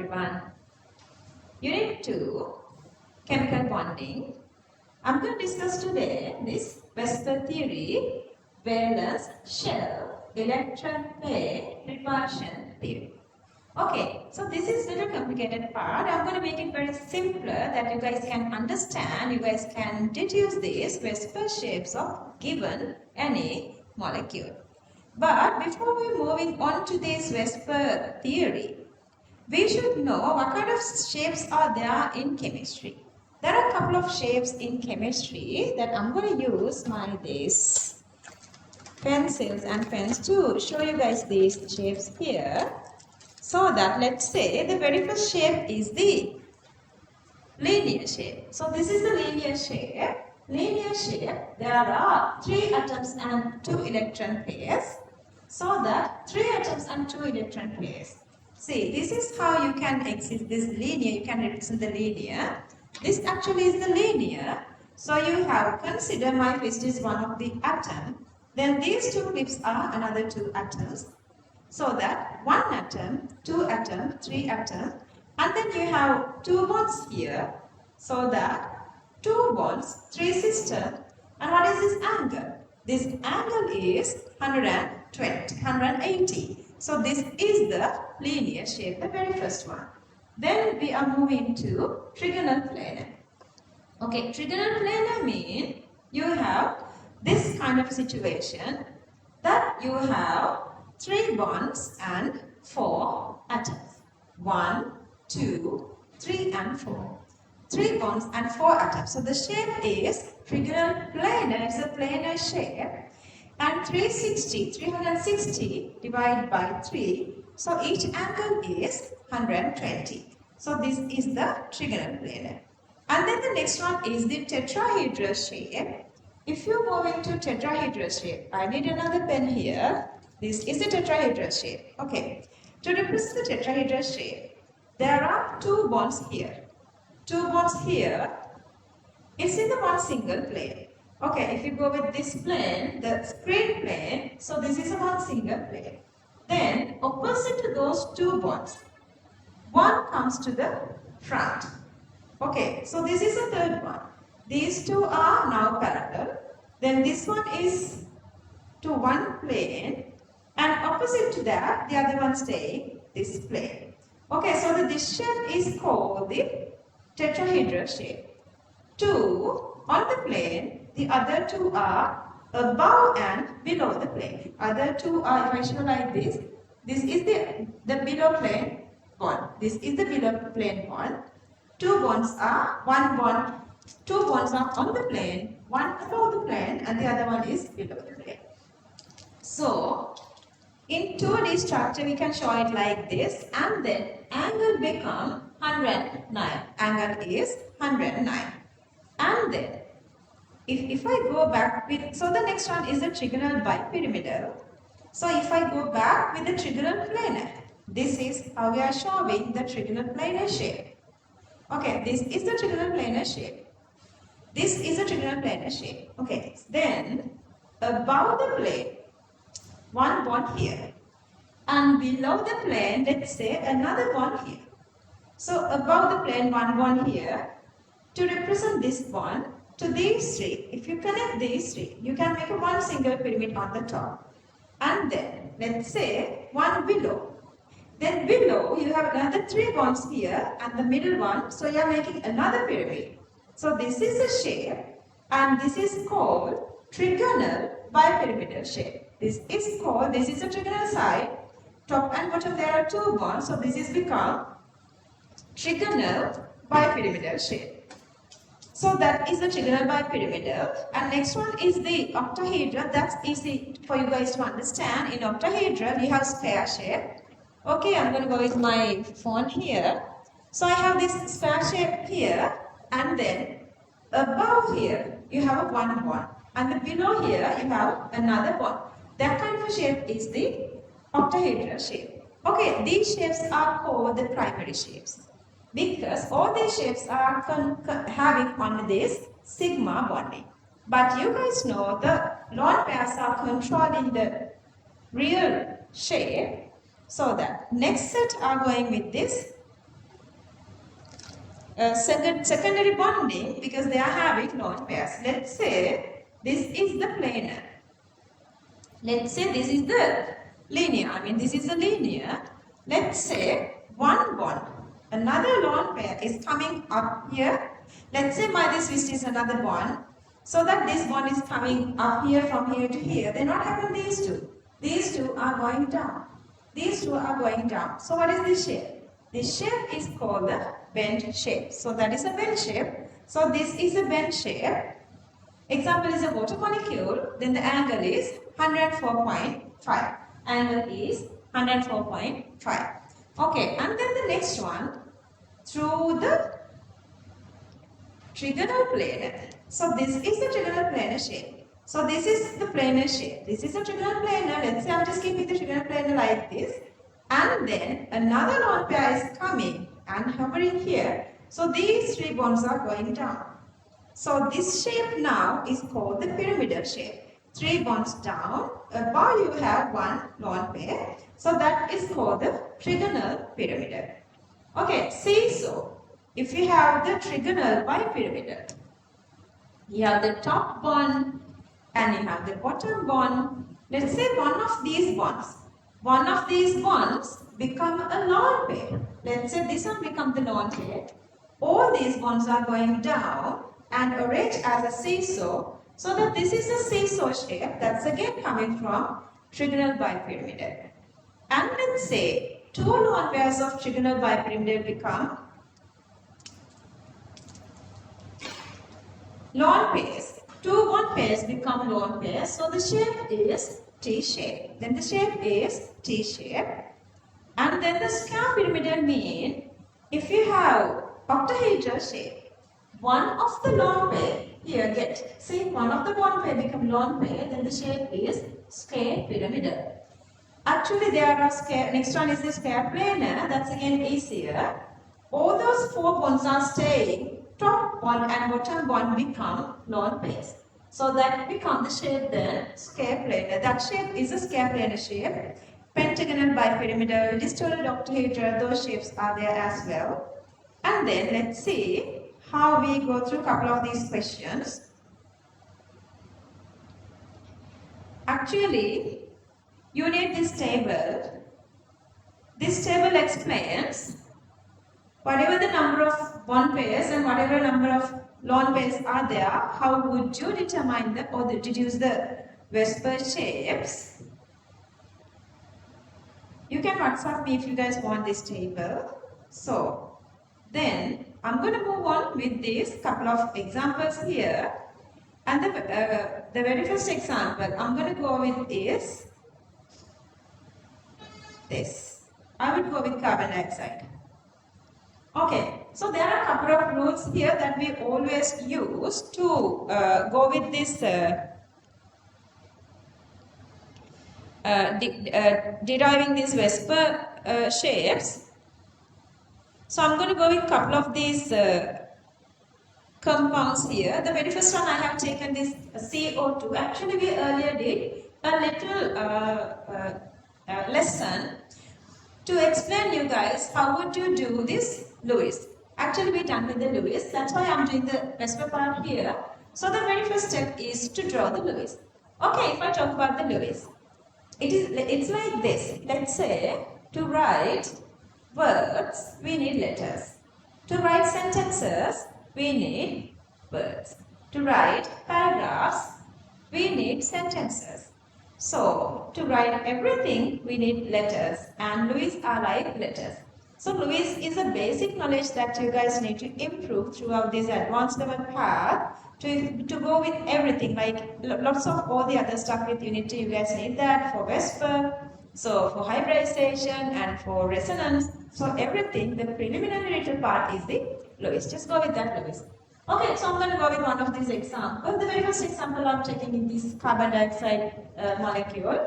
everyone. Unit 2, Chemical Bonding. I'm going to discuss today this VSEPR theory, valence, shell, electron pair, repulsion theory. Okay, so this is a little complicated part. I'm going to make it very simpler that you guys can understand, you guys can deduce these VSEPR shapes of given any molecule. But before we moving on to this VSEPR theory, we should know what kind of shapes are there in chemistry. There are a couple of shapes in chemistry that I'm going to use these pencils and pens to show you guys these shapes here. So that, let's say the very first shape is the linear shape. So this is the linear shape. Linear shape, there are 3 atoms and 2 electron pairs. So that 3 atoms and 2 electron pairs. See, this is how you can exist this linear, you can represent the linear. This actually is the linear. So you have, consider my fist is one of the atom. Then these 2 lips are another 2 atoms. So that 1 atom, 2 atom, 3 atom. And then you have 2 bonds here. So that 2 bonds, 3 systems. And what is this angle? This angle is 180. So this is the linear shape, the very first one. Then we are moving to trigonal planar. Okay, trigonal planar means you have this kind of situation that you have 3 bonds and 4 atoms. 1, 2, 3 and 4. 3 bonds and 4 atoms. So the shape is trigonal planar, it's a planar shape. And 360 divided by 3. So each angle is 120. So this is the trigonal planar. And then the next one is the tetrahedral shape. If you move into tetrahedral shape, I need another pen here. This is the tetrahedral shape. Okay. To represent the tetrahedral shape, there are 2 bonds here. 2 bonds here. It's in the one single plane. Okay, if you go with this plane, the screen plane, so this is a one single plane. Then, opposite to those 2 bonds, one comes to the front. Okay, so this is the third one. These 2 are now parallel. Then this one is to one plane, and opposite to that, the other one staying this plane. Okay, so this shape is called the tetrahedral shape. 2 on the plane, the other 2 are above and below the plane. Other 2 are, if I show like this is the below plane bond. This is the below plane bond. 2 bonds are, 2 bonds are on the plane, one above the plane and the other one is below the plane. So, in 2D structure we can show it like this, and then angle become 109. Angle is 109. And then, if I go back with, so the next one is the trigonal bipyramidal. So if I go back with the trigonal planar, this is how we are showing the trigonal planar shape. Okay, this is the trigonal planar shape. This is the trigonal planar shape. Okay, then above the plane, one bond here. And below the plane, let's say another bond here. So above the plane, one bond here. To represent this bond, to these 3, if you connect these 3, you can make one single pyramid on the top. And then, let's say, one below. Then below, you have another 3 bonds here and the middle one, so you are making another pyramid. So this is a shape, and this is called trigonal bipyramidal shape. This is a trigonal side. Top and bottom there are 2 bonds, so this is become trigonal bipyramidal shape. So that is the trigonal bipyramidal. And next one is the octahedral. That's easy for you guys to understand. In octahedral, you have square shape. Okay, I'm going to go with my phone here. So I have this square shape here, and then above here you have a one bond, and then below here you have another bond. That kind of shape is the octahedral shape. Okay, these shapes are called the primary shapes, because all these shapes are having only this sigma bonding. But you guys know the lone pairs are controlling the real shape, so that next set are going with this secondary bonding because they are having lone pairs. Let's say this is the planar. Let's say this is the linear. This is the linear. Let's say one bond, another lone pair is coming up here. Let's say this is another bond. So that this bond is coming up here from here to here. Then what happens these two? These two are going down. These two are going down. So what is this shape? This shape is called the bend shape. So that is a bend shape. So this is a bend shape. Example is a water molecule. Then the angle is 104.5. Angle is 104.5. Okay, and then the next one through the trigonal planar. So this is the trigonal planar shape. So this is the planar shape. This is a trigonal planar. Let's say I'm just keeping the trigonal planar like this. And then another lone pair is coming and hovering here. So these three bonds are going down. So this shape now is called the pyramidal shape. Three bonds down. Above you have one lone pair. So that is called the trigonal pyramidal. Okay, seesaw. If you have the trigonal bipyramidal, you have the top bond and you have the bottom bond. Let's say one of these bonds become a lone pair. Let's say this one becomes the lone pair. All these bonds are going down and arranged as a seesaw, so that this is a seesaw shape that's again coming from trigonal bipyramidal. And let's say two lone pairs of trigonal bipyramidal become lone pairs. Two lone pairs become lone pairs. So the shape is T shape. Then the shape is T shape. And then the square pyramidal mean if you have octahedral shape, one of the lone pair here one of the lone pair become lone pair, then the shape is square pyramidal. Actually there are next one is the square planar, that's again easier. All those four bonds are staying, top bond and bottom bond become lone pairs. So that becomes the shape then square planar. That shape is a square planar shape. Pentagonal, bipyramidal, distorted octahedral, those shapes are there as well. And then let's see how we go through a couple of these questions. Actually, you need this table. This table explains whatever the number of bond pairs and whatever number of lone pairs are there, how would you determine or deduce the VSEPR shapes? You can WhatsApp me if you guys want this table. So, then I'm going to move on with these couple of examples here. And the very first example I'm going to go with is this. I would go with carbon dioxide. Okay, so there are a couple of rules here that we always use to go with this deriving these VSEPR shapes. So I'm going to go with a couple of these compounds here. The very first one I have taken this CO2. Actually we earlier did a little lesson to explain you guys how would you do this Lewis. Actually we done with the Lewis. That's why I'm doing the VSEPR part here. So the very first step is to draw the Lewis. Okay, if I talk about the Lewis, it's like this. Let's say to write words we need letters. To write sentences we need words. To write paragraphs we need sentences. So to write everything we need letters, and Lewis are like letters. So Lewis is a basic knowledge that you guys need to improve throughout this advanced level path to go with everything, like lots of all the other stuff with unity. You guys need that for VSEPR, so for hybridization and for resonance. So everything, the preliminary little part is the Lewis. Just go with that Lewis. Okay, so I'm going to go with one of these examples. The very first example I'm taking in this carbon dioxide molecule.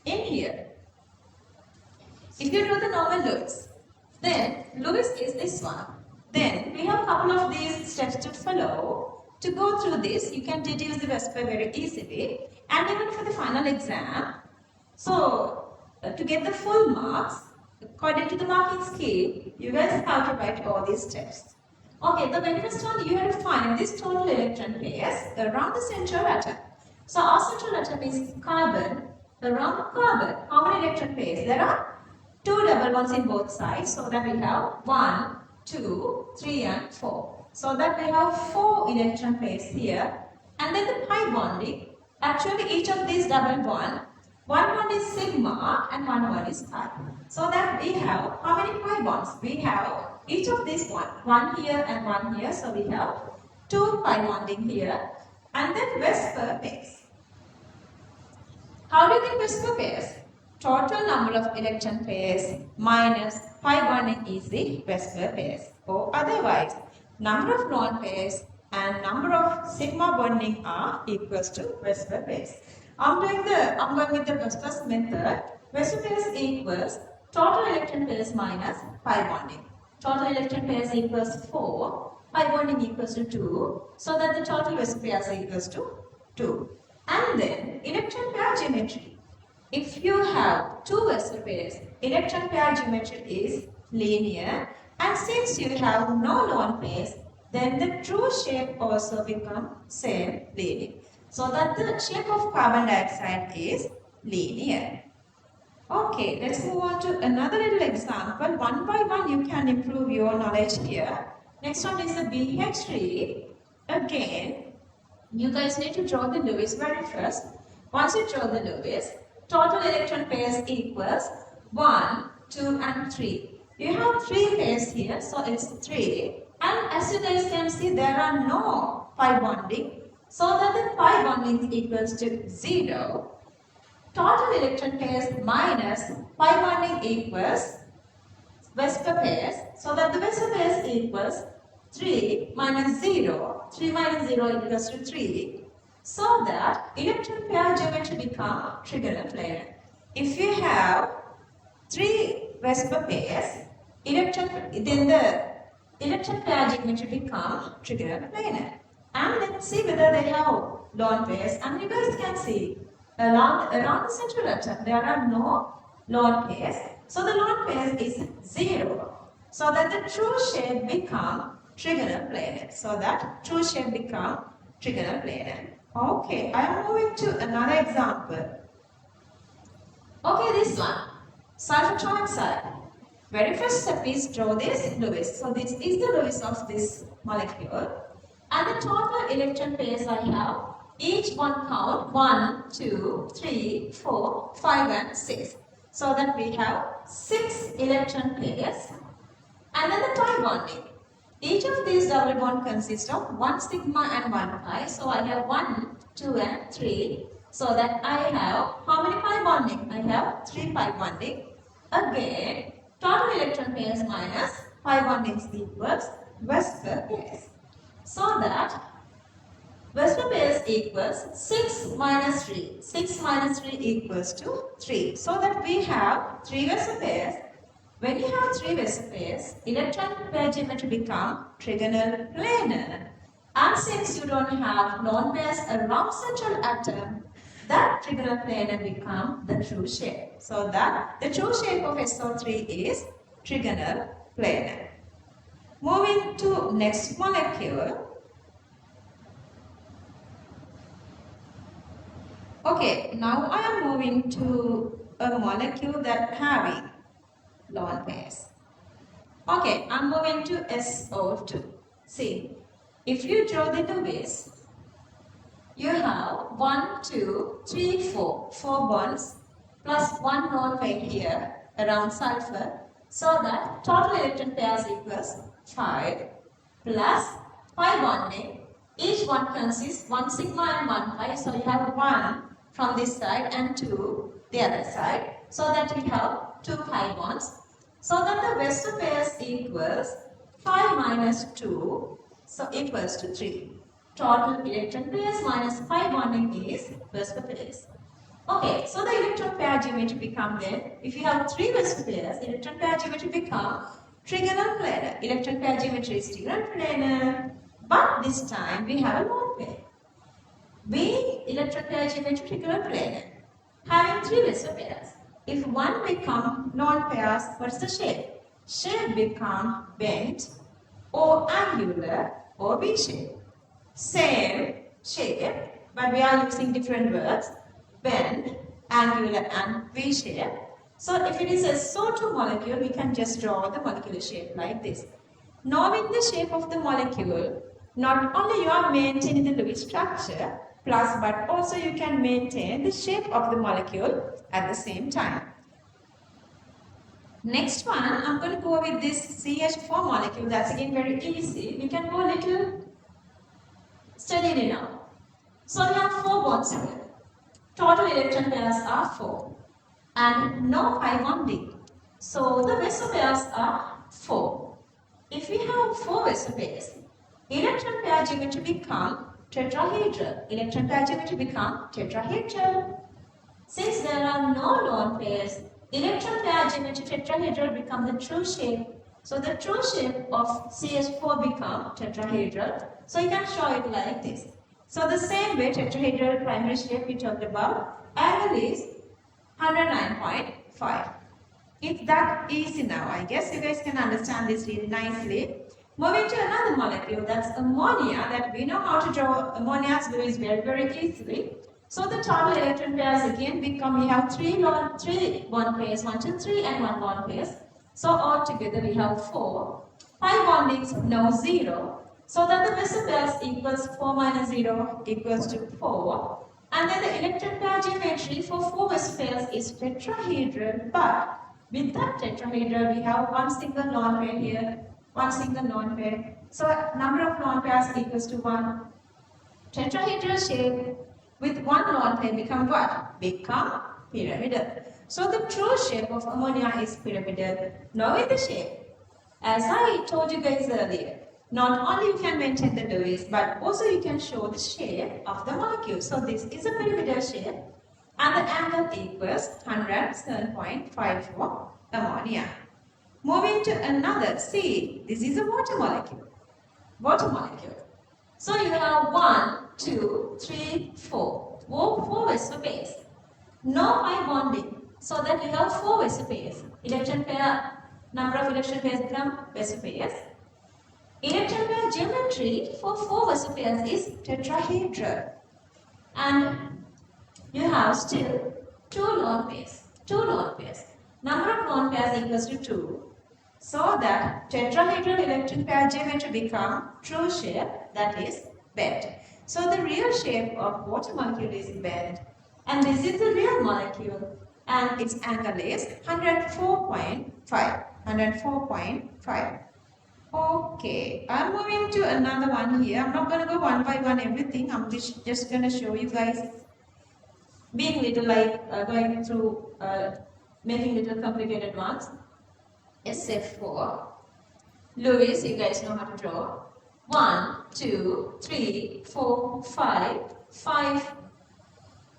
In here, if you do the normal Lewis, then Lewis is this one. Then we have a couple of these steps to follow. To go through this, you can deduce the VSEPR very easily. And even for the final exam, so to get the full marks, according to the marking scheme, you guys have to write all these steps. Okay, the very first one you have to find this total electron pairs around the central atom. So our central atom is carbon. Around carbon, how many electron pairs? There are two double bonds in both sides. So that we have 1, 2, 3 and 4. So that we have 4 electron pairs here. And then the pi bonding. Actually each of these double bond, one is sigma and one is pi. So that we have how many pi bonds? We have each of these one here and one here. So we have 2 pi bonding here. And then VSEPR pairs. How do you get VSEPR pairs? Total number of electron pairs minus pi bonding is the VSEPR pairs. Or otherwise, number of lone pairs and number of sigma bonding are equals to VSEPR pairs. I'm going with the first method. VSEPR pairs equals total electron pairs minus pi bonding. Total electron pairs equals 4, pi bonding equals to 2, so that the total VSEPR pairs equals to 2. And then electron pair geometry. If you have 2 VSEPR pairs, electron pair geometry is linear, and since you have no lone pairs, then the true shape also becomes same linear. So that the shape of carbon dioxide is linear. Okay, let's move on to another little example. One by one you can improve your knowledge here. Next one is the BH tree. Again, you guys need to draw the Lewis very first. Once you draw the Lewis, total electron pairs equals 1, 2 and 3. You have 3 pairs here, so it's 3. And as you guys can see, there are no pi bonding. So that the pi bonding equals to 0. Total electron pairs minus pi bonding equals VSEPR pairs. So that the VSEPR pairs equals 3 minus 0. 3 minus 0 equals to 3. So that electron pair geometry becomes trigonal planar. If you have 3 VSEPR pairs, then the electron pair geometry becomes trigonal planar. And let's see whether they have lone pairs. And you guys can see around the central atom there are no lone pairs. So the lone pair is 0. So that the true shape becomes trigonal planar. So that true shape becomes trigonal planar. Okay, I am moving to another example. Okay, this one. Sulfur trioxide. Very first step is draw this Lewis. So this is the Lewis of this molecule. And the total electron pairs I have, each one count 1, 2, 3, 4, 5 and 6. So that we have 6 electron pairs. And then the pi bonding. Each of these double bond consists of 1 sigma and 1 pi. So I have 1, 2 and 3. So that I have how many pi bonding? I have 3 pi bonding. Again, total electron pairs minus pi bonding equals VSEPR pairs. So that VSEPR pairs equals 6 minus 3. 6 minus 3 equals to 3. So that we have 3 VSEPR pairs. When you have 3 VSEPR pairs, electron pair geometry becomes trigonal planar. And since you don't have lone pairs around central atom, that trigonal planar becomes the true shape. So that the true shape of SO3 is trigonal planar. Moving to next molecule. Okay, now I am moving to a molecule that having lone pairs. Okay, I'm moving to SO2. See, if you draw the Lewis, you have 1, 2, 3, 4 bonds plus 1 lone pair here around sulfur. So that total electron pairs equals 5 plus pi bonding. Each one consists 1 sigma and 1 pi. So you have 1 from this side and 2 the other side. So that we have 2 pi bonds. So that the VSEPR pairs equals 5 minus 2. So equals to 3. Total electron pairs minus pi bonding is VSEPR pairs. Okay, so the electron pair geometry become then, if you have 3 VSEPR pairs, electron pair geometry become trigonal planar. Electron pair geometry is trigonal planar, but this time we have a lone pair. Being electron pair geometry trigonal planar, having 3 VSEPR pairs. If one become lone pairs, what's the shape? Shape become bent or angular or V shape. Same shape, but we are using different words. Bend, angular and V shape. So if it is a SO2 molecule, we can just draw the molecular shape like this. Knowing the shape of the molecule, not only you are maintaining the Lewis structure, plus but also you can maintain the shape of the molecule at the same time. Next one, I'm going to go with this CH4 molecule. That's again very easy. We can go a little steadily now. So we have 4 bonds here. Total electron pairs are 4 and no pi bonding. So the vessel pairs are 4. If we have 4 vessel pairs, electron pair geometry become tetrahedral. Electron pair geometry become tetrahedral. Since there are no lone pairs, electron pair geometry tetrahedral become the true shape. So the true shape of CH4 become tetrahedral. So you can show it like this. So the same way tetrahedral primary shape we talked about, angle is 109.5. It's that easy now. I guess you guys can understand this really nicely. Moving to another molecule, that's ammonia, that we know how to draw ammonia's Lewis very, very easily. So the total electron pairs again become, we have 3 bond pairs, 1, 2, 3 and 1 bond pairs. So all together we have 4. Pi bondings, no 0. So that the vessel pairs equals 4 minus 0 equals to 4. And then the electron pair geometry for 4 vessel pairs is tetrahedral, but with that tetrahedral we have one single lone pair here, one single lone pair. So number of lone pairs equals to 1. Tetrahedral shape with one lone pair become what? Become pyramidal. So the true shape of ammonia is pyramidal. Knowing the shape, as I told you guys earlier, not only you can maintain the Lewis, but also you can show the shape of the molecule. So this is a pyramidal shape and the angle equals 107.5 for ammonia. Moving to another, see, this is a water molecule. Water molecule. So you have 1, 2, 3, 4. 4 vessel pairs. No pi bonding. So that you have 4 vessel pairs. Electron pair, number of electron pairs become vessel pairs. Electron pair geometry for 4 vessel pairs is tetrahedral. And you have still 2 lone pairs. 2 lone pairs. Number of lone pairs equals to 2. So that tetrahedral electron pair geometry become true shape, that is bent. So the real shape of water molecule is bent. And this is the real molecule. And its angle is 104.5. 104.5. Okay, I'm moving to another one here. I'm not going to go one by one everything. I'm just going to show you guys being little like going through making little complicated ones. SF4. Lewis, you guys know how to draw. 1, 2, 3, 4, 5. 5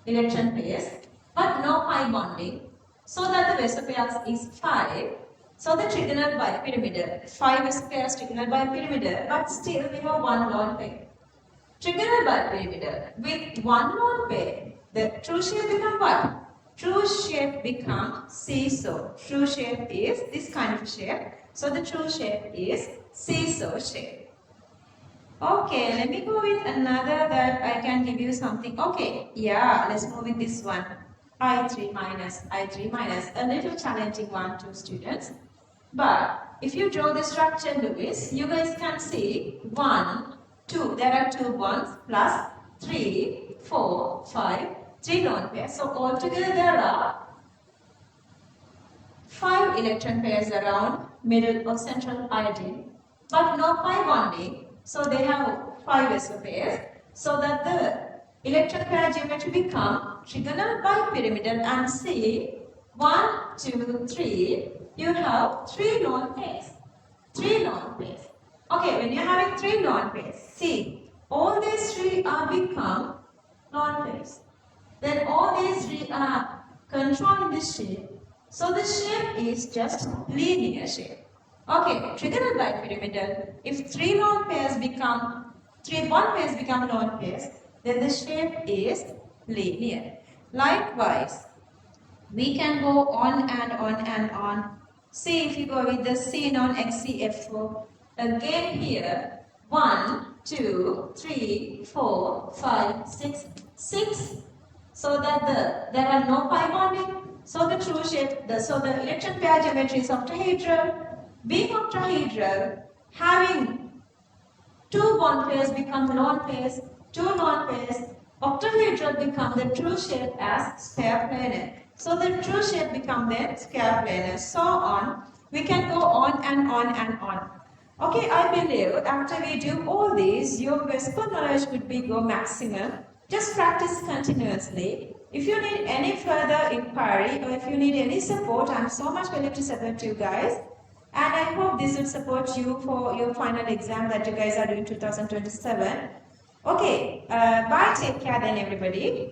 electron pairs, but no pi bonding. So that the vessel pairs is 5. So the trigonal bipyramidal. 5 vessel pairs trigonal bipyramidal, but still we have 1 lone pair. Trigonal bipyramidal with 1 lone pair, the true shape become what? True shape become seesaw. True shape is this kind of shape. So the true shape is seesaw shape. Okay, let me go with another that I can give you something. Okay, yeah, let's move with this one. I3 minus, I3 minus. A little challenging one to students. But if you draw the structure, Lewis, you guys can see 1, 2. There are 2 bonds plus 3, 4, 5. 3 lone pairs. So altogether there are 5 electron pairs around middle or central iodine, but no pi bonding. So they have 5 vessel pairs. So that the electron pair geometry become trigonal bipyramidal and see 1, 2, 3. You have 3 lone pairs. 3 lone pairs. Okay, when you're having 3 lone pairs, see all these 3 are become lone pairs. Then all these 3 are controlling the shape. So the shape is just linear shape. Okay, trigonal bipyramidal. If 3 lone pairs become 3 bond pairs become lone pairs, then the shape is linear. Likewise, we can go on and on and on. See if you go with the xenon XCF4. Again here, 1, 2, 3, 4, 5, 6, 6. So that there are no pi bonding. So the true shape, so the electron pair geometry is octahedral. Being octahedral, having two bond pairs become lone pairs, two lone pairs, octahedral become the true shape as square planar. So the true shape become then square planar. So on. We can go on and on and on. Okay, I believe after we do all these, your whisper knowledge would be go maximum. Just practice continuously. If you need any further inquiry or if you need any support, I'm so much willing to support you guys. And I hope this will support you for your final exam that you guys are doing 2027. Okay, bye, take care then everybody.